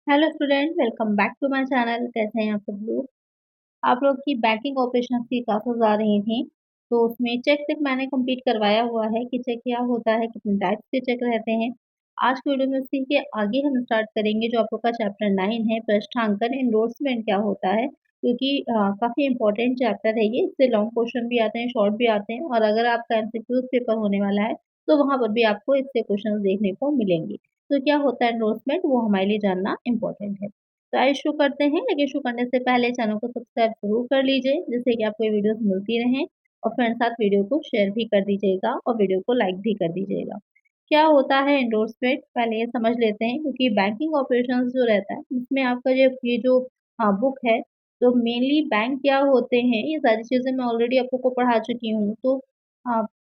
Hello student, welcome back to my channel. कैसे हैं आप सब लोग? आप लोग की बैंकिंग ऑपरेशंस की क्लासेस आ रही थी, तो उसमें चेक तक मैंने कंप्लीट करवाया हुआ है कि चेक क्या होता है, कितने टाइप्स के चेक रहते हैं। आज की वीडियो में उसी के आगे हम स्टार्ट करेंगे जो आप लोग का चैप्टर 9 है, पृष्ठांकन एंडोर्समेंट क्या होता है, क्योंकि काफ़ी इंपॉर्टेंट चैप्टर है ये। इससे लॉन्ग क्वेश्चन भी आते हैं, शॉर्ट भी आते हैं, और अगर आपका एमसीक्यूज पेपर होने वाला है तो वहाँ पर भी आपको इससे क्वेश्चन देखने को मिलेंगे। तो क्या होता है एंडोर्समेंट, वो हमारे लिए जानना इम्पोर्टेंट है। तो आइए शुरू करते हैं, लेकिन शुरू करने से पहले चैनल को सब्सक्राइब जरूर कर लीजिए, जिससे कि आपको ये वीडियोस मिलती रहें। और फ्रेंड साथ वीडियो को शेयर भी कर दीजिएगा और वीडियो को लाइक भी कर दीजिएगा। क्या होता है एंडोर्समेंट, पहले ये समझ लेते हैं, क्योंकि बैंकिंग ऑपरेशंस जो रहता है इसमें आपका ये जो बुक है, तो मेनली बैंक क्या होते हैं ये सारी चीज़ें मैं ऑलरेडी आप लोग को पढ़ा चुकी हूँ। तो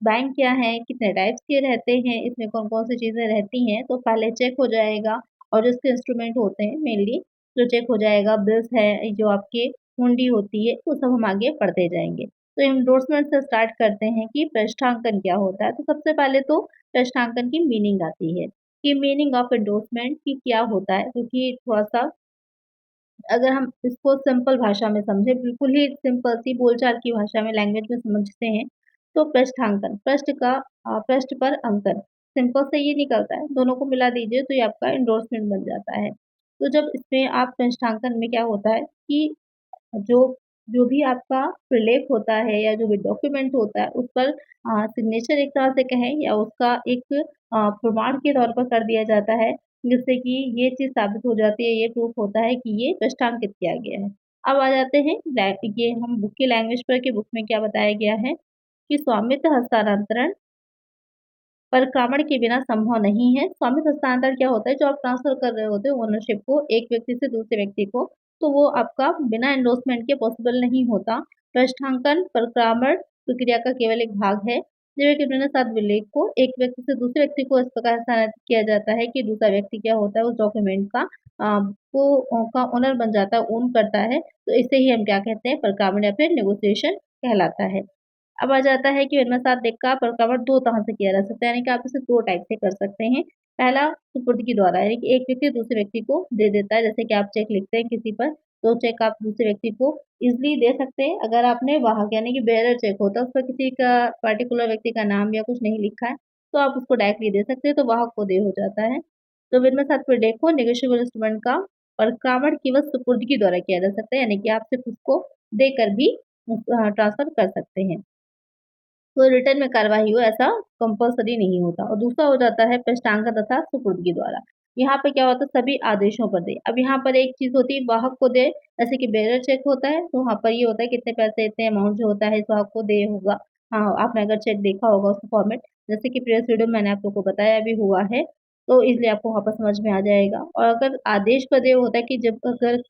बैंक क्या है, कितने टाइप्स के रहते हैं, इसमें कौन कौन सी चीज़ें रहती हैं, तो पहले चेक हो जाएगा। और जो इसके इंस्ट्रूमेंट होते हैं मेनली, जो चेक हो जाएगा, बिल्स है, जो आपके हुंडी होती है, वो सब हम आगे पढ़ते जाएंगे। तो एंडोर्समेंट से स्टार्ट करते हैं कि पृष्ठांकन क्या होता है। तो सबसे पहले तो पृष्ठांकन की मीनिंग आती है कि मीनिंग ऑफ एंडोर्समेंट की क्या होता है, क्योंकि थोड़ा सा अगर हम इसको सिंपल भाषा में समझें, बिल्कुल ही सिंपल सी बोलचाल की भाषा में, लैंग्वेज में समझते हैं, तो पृष्ठांकन, पृष्ठ पर अंकन, सिंपल से ये निकलता है। दोनों को मिला दीजिए तो ये आपका एंडोर्समेंट बन जाता है। तो जब इसमें आप पृष्ठांकन में क्या होता है कि जो जो भी आपका प्रलेख होता है या जो भी डॉक्यूमेंट होता है उस पर सिग्नेचर एक तरह से कहें, या उसका एक प्रमाण के तौर पर कर दिया जाता है, जिससे कि ये चीज़ साबित हो जाती है, ये प्रूफ होता है कि ये पृष्ठांकित किया गया है। अब आ जाते हैं ये हम बुक की लैंग्वेज पर, कि बुक में क्या बताया गया है कि स्वामित्व हस्तांतरण परिक्रामण के बिना संभव नहीं है। स्वामित्व हस्तांतरण क्या होता है, जो आप ट्रांसफर कर रहे होते हो ओनरशिप को एक व्यक्ति से दूसरे व्यक्ति को, तो वो आपका बिना एंडोर्समेंट के पॉसिबल नहीं होता। पृष्ठांकन परिक्रामण प्रक्रिया का केवल एक भाग है, जब एक निम्न साथ विलेख को एक व्यक्ति से दूसरे व्यक्ति को इस प्रकार स्थानांतरित किया जाता है कि दूसरा व्यक्ति क्या होता है, उस डॉक्यूमेंट का का ओनर बन जाता है, ओन करता है। तो इसे ही हम क्या कहते हैं, परिक्रामण या फिर नेगोशिएशन कहलाता है। अब आ जाता है कि इनमें साथ देख का प्रकरण 2 तरह से किया जा सकता है, यानी कि आप इसे 2 टाइप से कर सकते हैं। पहला सुपुर्दगी द्वारा, यानी कि एक व्यक्ति दूसरे व्यक्ति को दे देता है, जैसे कि आप चेक लिखते हैं किसी पर, तो चेक आप दूसरे व्यक्ति को ईज़िली दे सकते हैं। अगर आपने वाहक यानी कि बेयरर चेक होता है, उस पर किसी का पर्टिकुलर व्यक्ति का नाम या कुछ नहीं लिखा है, तो आप उसको डायरेक्टली दे सकते हैं, तो वाहक को दे हो जाता है। तो इनमें साथ फिर देखो नेगोशिएबल इंस्ट्रूमेंट का परिक्रामण केवल सुपुर्दगी द्वारा किया जा सकता है, यानी कि आप सिर्फ उसको देकर भी ट्रांसफ़र कर सकते हैं। तो रिटर्न में कार्यवाही हो ऐसा कंपल्सरी नहीं होता। और दूसरा हो जाता है पृष्ठांकन तथा सुपुर्दगी द्वारा। यहाँ पे क्या होता है, सभी आदेशों पर दे। अब यहाँ पर एक चीज़ होती है, वाहक को दे, जैसे कि बेयरर चेक होता है, तो वहाँ पर ये होता है कितने पैसे, इतने अमाउंट जो होता है इस वाहक को दे होगा। हाँ, आपने अगर चेक देखा होगा उसका फॉर्मेट, जैसे कि प्रीवियस वीडियो में मैंने आप लोग को बताया भी हुआ है, तो इसलिए आपको वहाँ पर समझ में आ जाएगा। और अगर आदेश पर ये होता है कि जब अगर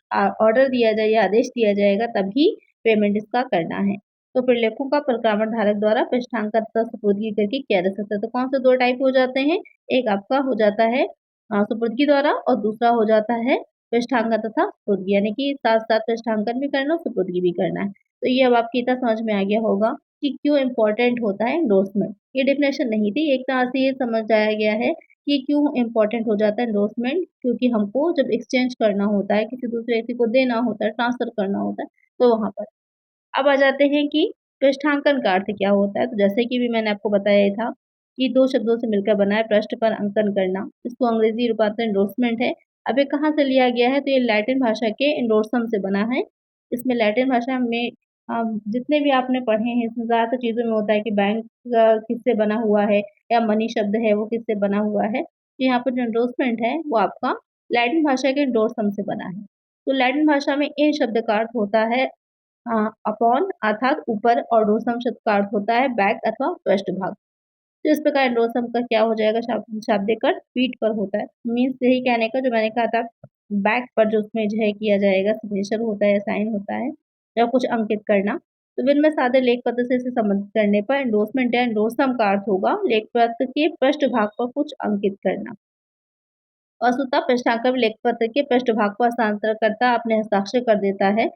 ऑर्डर दिया जाए या आदेश दिया जाएगा तभी पेमेंट इसका करना है। तो प्रलेखों का परिक्रामण धारक द्वारा पृष्ठांकन तथा सुपुर्दगी करके किया जा सकता है। तो कौन से 2 टाइप हो जाते हैं, एक आपका हो जाता है सुपुर्दगी द्वारा, और दूसरा हो जाता है पृष्ठांकन तथा सुपुर्दगी, यानी कि साथ-साथ पृष्ठांकन भी करना और सुपुर्दगी भी करना है। तो ये अब आपकी इतना समझ में आ गया होगा कि क्यों इम्पोर्टेंट होता है एंडोर्समेंट। ये डेफिनेशन नहीं थी, एक तरह से ये समझ आया गया है कि क्यों इम्पोर्टेंट हो जाता है एंडोर्समेंट, क्योंकि हमको जब एक्सचेंज करना होता है, किसी दूसरे व्यक्ति को देना होता है, ट्रांसफर करना होता है, तो वहाँ पर। अब आ जाते हैं कि पृष्ठांकन का अर्थ क्या होता है। तो जैसे कि भी मैंने आपको बताया ही था कि 2 शब्दों से मिलकर बना है पृष्ठ पर अंकन करना। इसको अंग्रेजी रूपांतर एंडोर्समेंट है। अब ये कहाँ से लिया गया है, तो ये लैटिन भाषा के एंडोर्सम से बना है। इसमें लैटिन भाषा में जितने भी आपने पढ़े हैं इसमें ज़्यादातर चीज़ों में होता है कि बैंक किससे बना हुआ है, या मनी शब्द है वो किससे बना हुआ है। तो यहाँ पर जो एंडोर्समेंट है वो आपका लैटिन भाषा के एंडोर्सम से बना है। तो लैटिन भाषा में इन शब्द का अर्थ होता है अपॉन अर्थात ऊपर, और डोसम शब्द का अर्थ होता है बैक अथवा पृष्ठभाग। तो इस प्रकार डोसम का क्या हो जाएगा, शाब्दिक अर्थ पीठ पर होता है। मीन्स यही कहने का जो मैंने कहा था, बैक पर जो उसमें जो है किया जाएगा, सिग्नेचर होता है या साइन होता है, या कुछ अंकित करना। तो इनमें सादे लेख पत्र से इसे संबंधित करने पर एंडोर्समेंट या एंडोर्सम का अर्थ होगा लेख पत्र के पृष्ठभाग पर कुछ अंकित करना। वस्तुतः पृष्ठांकन लेख पत्र के पृष्ठभाग पर हस्तांतरणकर्ता अपने हस्ताक्षर कर देता है।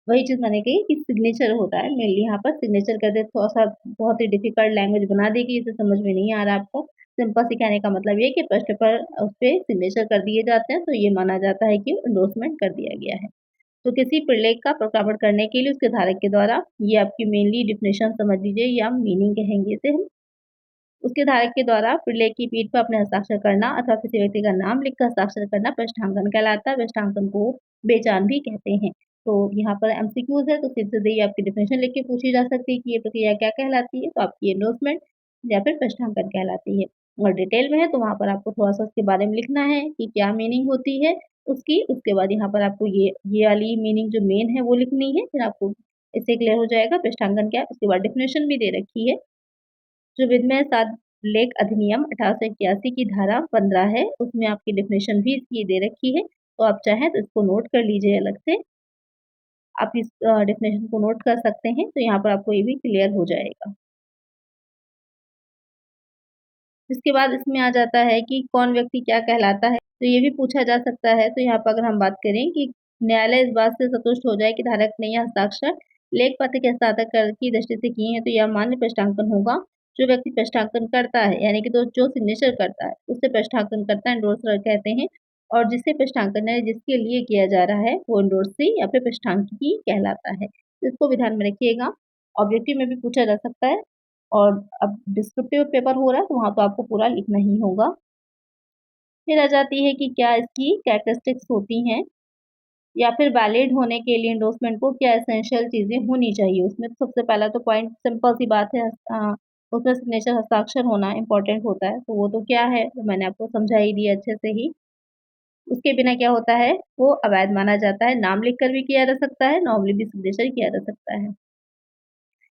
वही चीज़ मैंने कही कि सिग्नेचर होता है मेनली यहाँ पर सिग्नेचर कर दे थोड़ा-सा बहुत ही डिफ़िकल्ट लैंग्वेज बना दी कि इसे समझ में नहीं आ रहा आपको। सिंपल सी कहने का मतलब ये है कि फर्स्ट पेपर उसपे सिग्नेचर कर दिए जाते हैं, तो ये माना जाता है कि एंडोर्समेंट कर दिया गया है। तो किसी प्रलेख का प्रत्यावर्तन करने के लिए उसके धारक के द्वारा ये आपकी मेनली डेफिनेशन समझ लीजिए या मीनिंग कहेंगे इसे हम। उसके धारक के द्वारा प्रलेख की पीठ पर अपने हस्ताक्षर करना अथवा किसी व्यक्ति का नाम लिखकर हस्ताक्षर करना पृष्ठांकन कहलाता है। पृष्ठांकन को बेचान भी कहते हैं। तो यहाँ पर एमसीक्यूज है तो सीधे ही आपकी डेफिनेशन लिख के पूछी जा सकती है कि ये प्रक्रिया क्या कहलाती है, तो आपकी एंडोर्समेंट या फिर पृष्ठांकन कहलाती है। और डिटेल में है तो वहाँ पर आपको थोड़ा-सा उसके बारे में लिखना है कि क्या मीनिंग होती है उसकी। उसके बाद यहाँ पर आपको ये वाली मीनिंग जो मेन है वो लिखनी है, फिर आपको इससे क्लियर हो जाएगा पृष्ठांकन क्या है। उसके बाद डेफिनेशन भी दे रखी है। जो विधिमय सात लेख अधिनियम 1881 की धारा 15 है, उसमें आपकी डेफिनेशन भी इसकी दे रखी है, तो आप चाहें तो इसको नोट कर लीजिए अलग से। आप इस डेफिनेशन को नोट कर सकते हैं, तो यहाँ पर आपको ये भी क्लियर हो जाएगा। इसके बाद इसमें आ जाता है कि कौन व्यक्ति क्या कहलाता है, तो ये भी पूछा जा सकता है। तो यहाँ पर अगर हम बात करें कि न्यायालय इस बात से संतुष्ट हो जाए कि धारक ने यह हस्ताक्षर लेख पत्र के हस्ताक्षर कर की दृष्टि से किए हैं, तो यह मान्य पृष्ठांकन होगा। जो व्यक्ति पृष्ठांकन करता है, यानी कि तो जो सिग्नेचर करता है, उससे पृष्ठांकन करता है, एंडोर्सर कहते हैं। और जिससे पृष्ठांकन है, जिसके लिए किया जा रहा है, वो एंडोर्सी या फिर पृष्ठांकी कहलाता है। तो इसको भी ध्यान में रखिएगा। ऑब्जेक्टिव में भी पूछा जा सकता है। और अब डिस्क्रिप्टिव पेपर हो रहा है तो वहाँ तो आपको पूरा लिखना ही होगा। फिर आ जाती है कि क्या इसकी कैरेक्टरिस्टिक्स होती हैं या फिर वैलिड होने के लिए एंडोर्समेंट को क्या एसेंशियल चीज़ें होनी चाहिए। उसमें तो सबसे पहला तो पॉइंट सिंपल सी बात है उसमें सिग्नेचर हस्ताक्षर होना इम्पोर्टेंट होता है। तो वो तो क्या है तो मैंने आपको समझा ही दिया अच्छे से ही। उसके बिना क्या होता है वो अवैध माना जाता है। नाम लिखकर भी किया जा सकता है, नॉर्मली भी सिग्नेचर किया जा सकता है।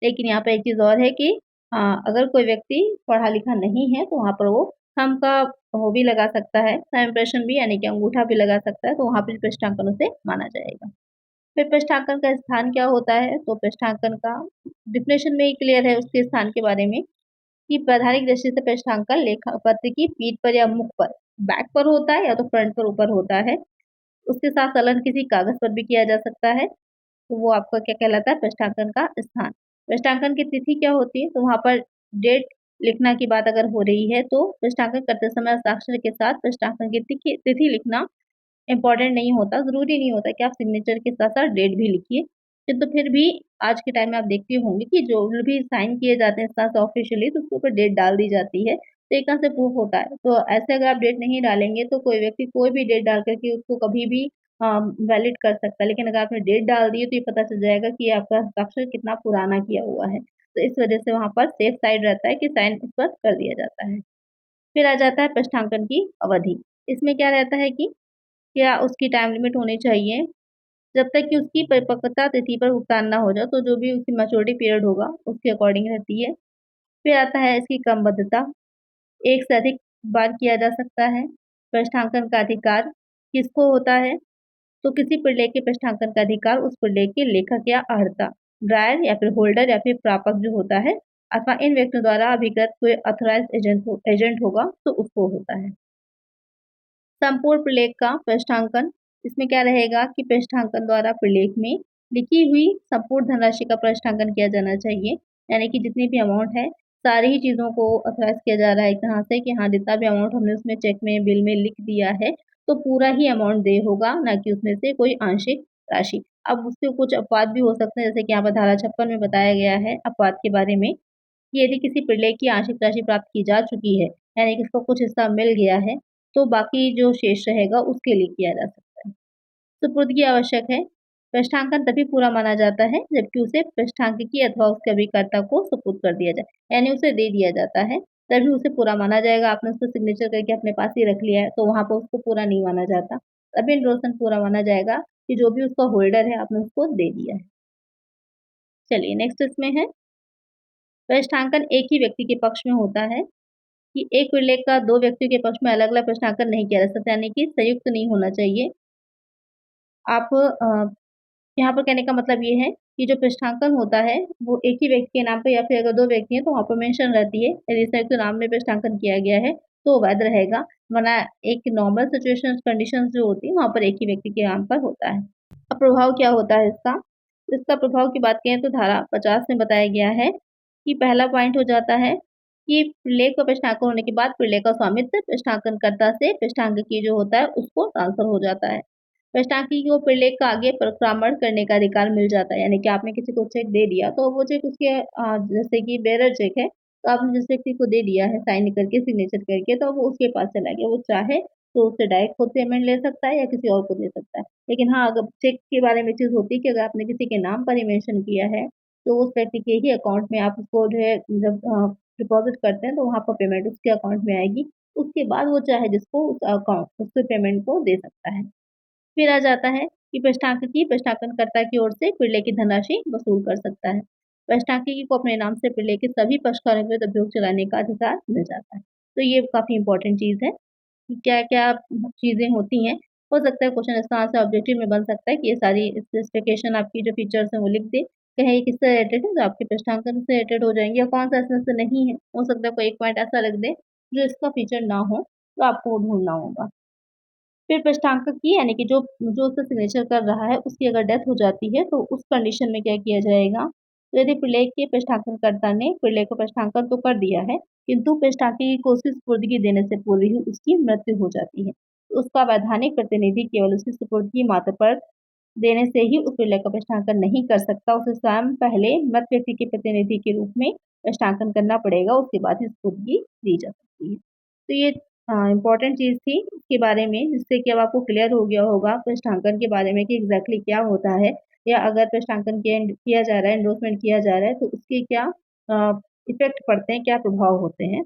लेकिन यहाँ पे एक चीज़ और है कि अगर कोई व्यक्ति पढ़ा-लिखा नहीं है तो वहाँ पर वो थंब का वो भी लगा सकता है, थंब इम्प्रेशन भी यानी कि अंगूठा भी लगा सकता है, तो वहाँ पे पृष्ठांकन उसे माना जाएगा। फिर पृष्ठांकन का स्थान क्या होता है? तो पृष्ठांकन का डेफिनेशन में ही क्लियर है उसके स्थान के बारे में कि वैधानिक दृष्टि से पृष्ठांकन लेखा पत्र की पीठ पर या मुख पर, बैक पर होता है या तो फ्रंट पर ऊपर होता है। उसके साथ संलग्न किसी कागज़ पर भी किया जा सकता है। तो वो आपका क्या कहलाता है पृष्ठांकन का स्थान। पृष्ठांकन की तिथि क्या होती है? तो वहाँ पर डेट लिखना की बात अगर हो रही है तो पृष्ठांकन करते समय हस्ताक्षर के साथ पृष्ठांकन की तिथि लिखना इम्पोर्टेंट नहीं होता, ज़रूरी नहीं होता कि आप सिग्नेचर के साथ-साथ डेट भी लिखिए। किंतु फिर भी आज के टाइम में आप देखते होंगे कि जो भी साइन किए जाते हैं साथ ऑफ़िशियली तो उसके ऊपर डेट डाल दी जाती है, तो एक तरह से प्रूफ़ होता है। तो ऐसे अगर आप डेट नहीं डालेंगे तो कोई व्यक्ति कोई भी डेट डाल कर के उसको कभी भी वैलिड कर सकता है। लेकिन अगर आपने डेट डाल दी है तो ये पता चल जाएगा कि आपका हस्ताक्षर कितना पुराना किया हुआ है। तो इस वज़ह से वहाँ पर सेफ साइड रहता है कि साइन उस पर कर दिया जाता है। फिर आ जाता है पृष्ठांकन की अवधि। इसमें क्या रहता है कि क्या उसकी टाइम लिमिट होनी चाहिए, जब तक कि उसकी परिपक्वता तिथि पर भुगतान ना हो जाए, तो जो भी उसकी मैच्योरिटी पीरियड होगा, उसके अकॉर्डिंग रहती है। फिर आता है इसकी क्रमबद्धता, एक से अधिक बार किया जा सकता है। पृष्ठांकन का अधिकार किसको होता है? तो किसी प्रलेख के पृष्ठांकन का अधिकार उस प्रलेख के लेखक या अर्ता, ड्रायर या फिर होल्डर या फिर प्रापक जो होता है अथवा इन व्यक्तियों द्वारा अभिकृत कोई ऑथराइज्ड एजेंट होगा, तो उसको होता है। संपूर्ण प्रलेख का पृष्ठांकन इसमें क्या रहेगा कि पृष्ठांकन द्वारा प्रलेख में लिखी हुई संपूर्ण धनराशि का पृष्ठांकन किया जाना चाहिए। यानी कि जितनी भी अमाउंट है सारी ही चीज़ों को ऑथराइज किया जा रहा है एक तरह से कि हाँ जितना भी अमाउंट हमने उसमें चेक में बिल में लिख दिया है तो पूरा ही अमाउंट दे होगा, ना कि उसमें से कोई आंशिक राशि। अब उससे कुछ अपवाद भी हो सकते हैं जैसे कि यहाँ पर धारा 56 में बताया गया है अपवाद के बारे में कि यदि किसी प्रलेख की आंशिक राशि प्राप्त की जा चुकी है, यानी कि उसको कुछ हिस्सा मिल गया है, तो बाकी जो शेष रहेगा उसके लिए किया जा सकता है। सुपुर्दगी आवश्यक है। पृष्ठांकन तभी पूरा माना जाता है जबकि उसे पृष्ठांकिकी अथवा उसके अभिकर्ता को सुपुर्द कर दिया जाए, यानी उसे दे दिया जाता है, तभी उसे पूरा माना जाएगा। आपने उसको सिग्नेचर करके अपने पास ही रख लिया है, तो वहाँ पर उसको पूरा नहीं माना जाता। तभी एंडोर्समेंट पूरा माना जाएगा कि जो भी उसका होल्डर है आपने उसको दे दिया है। चलिए नेक्स्ट इसमें है पृष्ठांकन एक ही व्यक्ति के पक्ष में होता है कि एक उल्लेख का 2 व्यक्तियों के पक्ष में अलग-अलग पृष्ठांकन नहीं किया जा सकता, यानी कि संयुक्त नहीं होना चाहिए। आप यहाँ पर कहने का मतलब ये है कि जो पृष्ठांकन होता है, वो एक ही व्यक्ति के नाम पे या फिर अगर 2 व्यक्ति हैं, तो वहाँ पर मेंशन रहती है। यदि संयुक्त नाम में पृष्ठांकन किया गया है, तो वैध रहेगा, वरना एक नॉर्मल सिचुएशंस कंडीशंस जो होती हैं, वहाँ पर एक ही व्यक्ति के नाम पर होता है। अब प्रभाव क्या होता है इसका? इसका प्रभाव की बात करें तो धारा 50 में बताया गया है कि पहला पॉइंट हो जाता है कि प्रलेख व प्रश्नांकन होने के बाद प्रलेख का स्वामित्व प्रश्नांकनकर्ता से प्रश्नांक जो होता है उसको ट्रांसफर हो जाता है। प्रश्नांकी को प्रलेख का आगे प्रक्रमण करने का अधिकार मिल जाता है, यानी कि आपने किसी को चेक दे दिया तो वो चेक उसके जैसे कि बेरर चेक है तो आपने जिस व्यक्ति को दे दिया है साइन करके सिग्नेचर करके तो वो उसके पास चला गया, वो चाहे तो उससे डायरेक्ट खुद पेमेंट ले सकता है या किसी और को दे सकता है। लेकिन हाँ, अगर चेक के बारे में चीज़ होती है कि अगर आपने किसी के नाम पर ही मेंशन किया है, तो उस व्यक्ति के ही अकाउंट में आप उसको जो है जब डिपॉज़िट करते हैं तो वहाँ पर पेमेंट उसके अकाउंट में आएगी। उसके बाद वो चाहे जिसको उस अकाउंट उसके पेमेंट को दे सकता है। फिर आ जाता है कि प्रश्नांकित प्रश्नांकनकर्ता की ओर से प्रलेख की धनराशि वसूल कर सकता है। प्रश्नांकित को अपने नाम से प्रलेख के सभी पक्षकारों के विरुद्ध अभियोग चलाने का अधिकार मिल जाता है। तो ये काफ़ी इम्पोर्टेंट चीज़ है कि क्या-क्या चीज़ें होती हैं। हो सकता है क्वेश्चन इस तरह से ऑब्जेक्टिव में बन सकता है कि ये सारी स्पेसिफिकेशन आपकी जो फीचर्स हैं वो लिख दे। कहें ये किससे रिलेटेड है तो आपके प्रश्नांकन से रिलेटेड हो जाएँगे, या कौन-सा इसमें से नहीं है। हो सकता है कोई एक पॉइंट ऐसा लिख दे जो इसका फीचर ना हो, तो आपको वो ढूँढना होगा। फिर प्रश्नांकक की यानी कि जो जो उसका सिग्नेचर कर रहा है, उसकी अगर डेथ हो जाती है, तो उस कंडीशन में क्या किया जाएगा? तो यदि प्रलेख के प्रश्नांकनकर्ता ने प्रलेख का प्रश्नांकन तो कर दिया है, किंतु प्रश्नांकित को उसकी सुपुर्दगी देने से पूर्व ही उसकी मृत्यु हो जाती है। तो उसका वैधानिक प्रतिनिधि केवल उसकी सुपुर्दगी मात्र पर देने से ही उस प्रलेख का प्रश्नांकन नहीं कर सकता, उसे स्वयं पहले मृत व्यक्ति के प्रतिनिधि के रूप में प्रश्नांकन करना पड़ेगा, उसके बाद ही सुपुर्दगी दी जा सकती है। तो ये इम्पोर्टेंट चीज़ थी इसके बारे में, जिससे कि अब आपको क्लियर हो गया होगा पृष्ठांकन के बारे में कि एग्ज़ैक्टली क्या होता है, या अगर पृष्ठांकन किया जा रहा है, एंडोर्समेंट किया जा रहा है, तो उसके क्या इफ़ेक्ट पड़ते हैं, क्या प्रभाव होते हैं।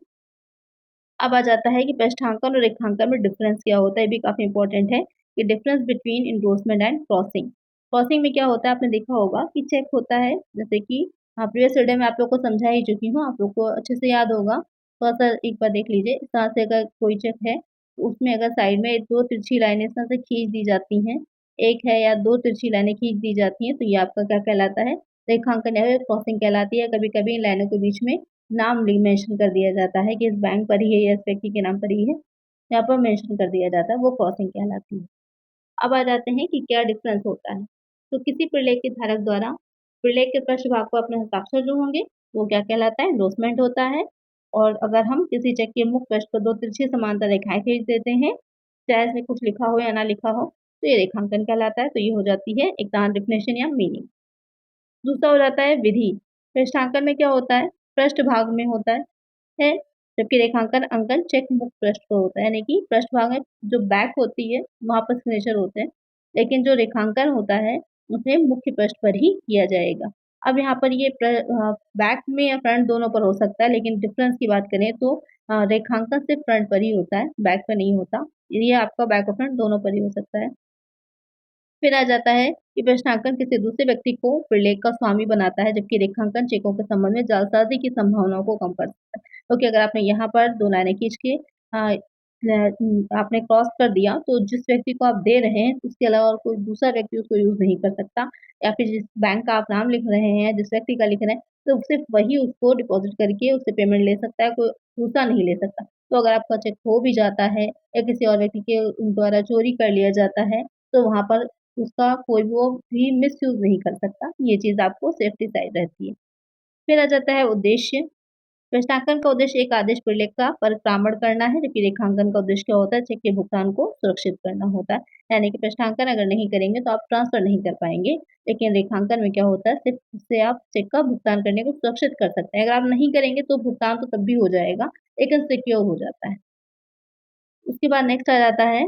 अब आ जाता है कि पृष्ठांकन और रेखांकन में डिफ़रेंस क्या होता है, ये भी काफ़ी इम्पोर्टेंट है कि difference between endorsement and crossing. Crossing में क्या होता है, आपने देखा होगा कि चेक होता है, जैसे कि प्रीवियस वीडियो में आप लोग को समझा ही चुकी हूँ, आप लोग को अच्छे से याद होगा। थोड़ा-सा एक बार देख लीजिए, इस तरह से अगर कोई चेक है, तो उसमें अगर साइड में 2 तिरछी लाइनें इस तरह से खींच दी जाती हैं, 1 है या 2 तिरछी लाइनें खींच दी जाती हैं, तो ये आपका क्या कहलाता है, रेखांकन या फिर क्रॉसिंग कहलाती है। कभी-कभी इन लाइनों के बीच में नाम मेंशन कर दिया जाता है कि इस बैंक पर ही है या इस व्यक्ति के नाम पर ही है, यहाँ पर मेंशन कर दिया जाता है, वो क्रॉसिंग कहलाती है। अब आ जाते हैं कि क्या डिफरेंस होता है। तो किसी प्रलेख के धारक द्वारा प्रलेख के पृष्ठभाग पर अपने हस्ताक्षर जो होंगे, वो क्या कहलाता है, एंडोर्समेंट होता है। और अगर हम किसी चेक के मुख्य पृष्ठ पर 2 तिरछी समांतर रेखाएँ खींच देते हैं, चाहे इसमें कुछ लिखा हो या ना लिखा हो, तो ये रेखांकन कहलाता है। तो ये हो जाती है एक तरह डेफिनिशन या मीनिंग। दूसरा हो जाता है विधि। पृष्ठांकन में क्या होता है? पृष्ठभाग में होता है, जबकि रेखांकन अंकन चेक मुक्त पृष्ठ पर होता है, यानी कि पृष्ठभाग में जो बैक होती है, वहाँ पर सिग्नेचर होते हैं, लेकिन जो रेखांकन होता है, उसे मुख्य पृष्ठ पर ही किया जाएगा। अब यहाँ पर ये बैक में या फ्रंट दोनों पर हो सकता है, लेकिन डिफरेंस की बात करें तो रेखांकन सिर्फ फ्रंट पर ही होता है, बैक पे नहीं होता। ये आपका बैक और फ्रंट दोनों पर ही हो सकता है। फिर आ जाता है कि प्रश्नांकन किसी दूसरे व्यक्ति को प्रलेख का स्वामी बनाता है, जबकि रेखांकन चेकों के संबंध में जालसाजी की संभावनाओं को कम कर सकता है। क्योंकि अगर आपने यहाँ पर 2 लाइनें खींच के आपने क्रॉस कर दिया, तो जिस व्यक्ति को आप दे रहे हैं, उसके अलावा और कोई दूसरा व्यक्ति उसको यूज़ नहीं कर सकता, या फिर जिस बैंक का आप नाम लिख रहे हैं, जिस व्यक्ति का लिख रहे हैं, तो सिर्फ़ वही उसको डिपॉज़िट करके उससे पेमेंट ले सकता है, कोई दूसरा नहीं ले सकता। तो अगर आपका चेक खो भी जाता है या किसी और व्यक्ति के द्वारा चोरी कर लिया जाता है, तो वहाँ पर उसका कोई वो भी मिसयूज़ नहीं कर सकता, ये चीज़ आपको सेफ्टी साइड रहती है। फिर आ जाता है उद्देश्य। प्रश्नांकन का उद्देश्य एक आदेश प्रलेख का परिक्रामण करना है, जबकि रेखांकन का उद्देश्य क्या होता है, चेक के भुगतान को सुरक्षित करना होता है। यानी कि प्रश्नांकन अगर नहीं करेंगे तो आप ट्रांसफ़र नहीं कर पाएँगे, लेकिन रेखांकन में क्या होता है, सिर्फ़ उससे आप चेक का भुगतान करने को सुरक्षित कर सकते हैं। अगर आप नहीं करेंगे तो भुगतान तो तब भी हो जाएगा, लेकिन सिक्योर हो जाता है। उसके बाद नेक्स्ट आ जाता है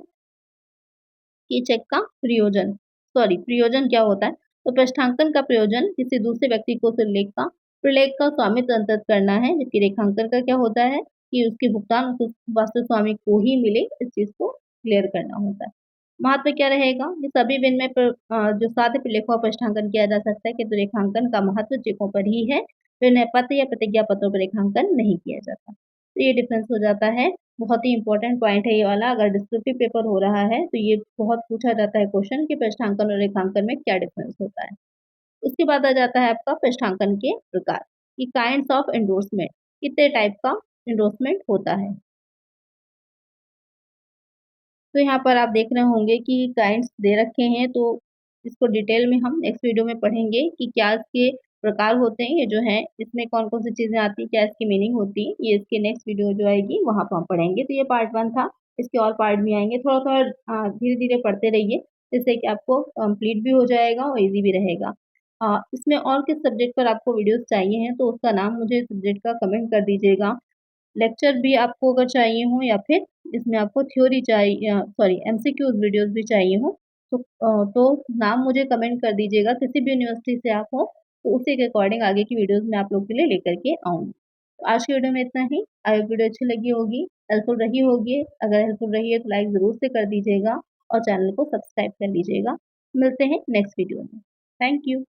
कि चेक का प्रयोजन क्या होता है? तो पृष्ठांकन का प्रयोजन किसी दूसरे व्यक्ति को उस प्रलेख का स्वामित्व अंतरित करना है, जबकि रेखांकन का क्या होता है कि उसके भुगतान उस वास्तविक स्वामी को ही मिले, इस चीज़ को क्लियर करना होता है। महत्व क्या रहेगा? कि सभी विनिमय जो साध्य प्रलेखों का पृष्ठांकन किया जा सकता है, किंतु रेखांकन का महत्व चेकों पर ही है। विनय पत्र या प्रतिज्ञा पत्रों पर रेखांकन नहीं किया जाता। तो ये डिफरेंस हो जाता है। बहुत ही इम्पोर्टेंट पॉइंट है ये वाला, अगर डिस्क्रिप्टिव पेपर हो रहा है तो ये बहुत पूछा जाता है क्वेश्चन कि पृष्ठांकन और रेखांकन में क्या डिफरेंस होता है। उसके बाद आ जाता है आपका पृष्ठांकन के प्रकार कि काइंड्स ऑफ एंडोर्समेंट, कितने टाइप का एंडोर्समेंट होता है। तो यहाँ पर आप देख रहे होंगे कि काइंड्स दे रखे हैं, तो इसको डिटेल में हम नेक्स्ट वीडियो में पढ़ेंगे कि क्या इसके प्रकार होते हैं, ये जो है इसमें कौन-कौन सी चीज़ें आती हैं, क्या इसकी मीनिंग होती है, ये इसकी नेक्स्ट वीडियो जो आएगी वहाँ पर हम पढ़ेंगे। तो ये पार्ट 1 था, इसके और पार्ट भी आएँगे। थोड़ा-थोड़ा धीरे-धीरे पढ़ते रहिए, जिससे कि आपको कंप्लीट भी हो जाएगा और ईज़ी भी रहेगा। इसमें और किस सब्जेक्ट पर आपको वीडियोज़ चाहिए हैं, तो उसका नाम मुझे सब्जेक्ट का कमेंट कर दीजिएगा। लेक्चर भी आपको अगर चाहिए हो या फिर इसमें आपको थ्योरी चाहिए, सॉरी एमसीक्यूज़ वीडियोज़ भी चाहिए हो, तो नाम मुझे कमेंट कर दीजिएगा, किसी भी यूनिवर्सिटी से आप हो, तो उसी के अकॉर्डिंग आगे की वीडियोज़ मैं आप लोग के लिए लेकर के आऊँगी। तो आज की वीडियो में इतना ही। आई होप वीडियो अच्छी लगी होगी, हेल्पफुल रही होगी। अगर हेल्पफुल रही है तो लाइक ज़रूर से कर दीजिएगा और चैनल को सब्सक्राइब कर लीजिएगा। मिलते हैं नेक्स्ट वीडियो में। Thank you.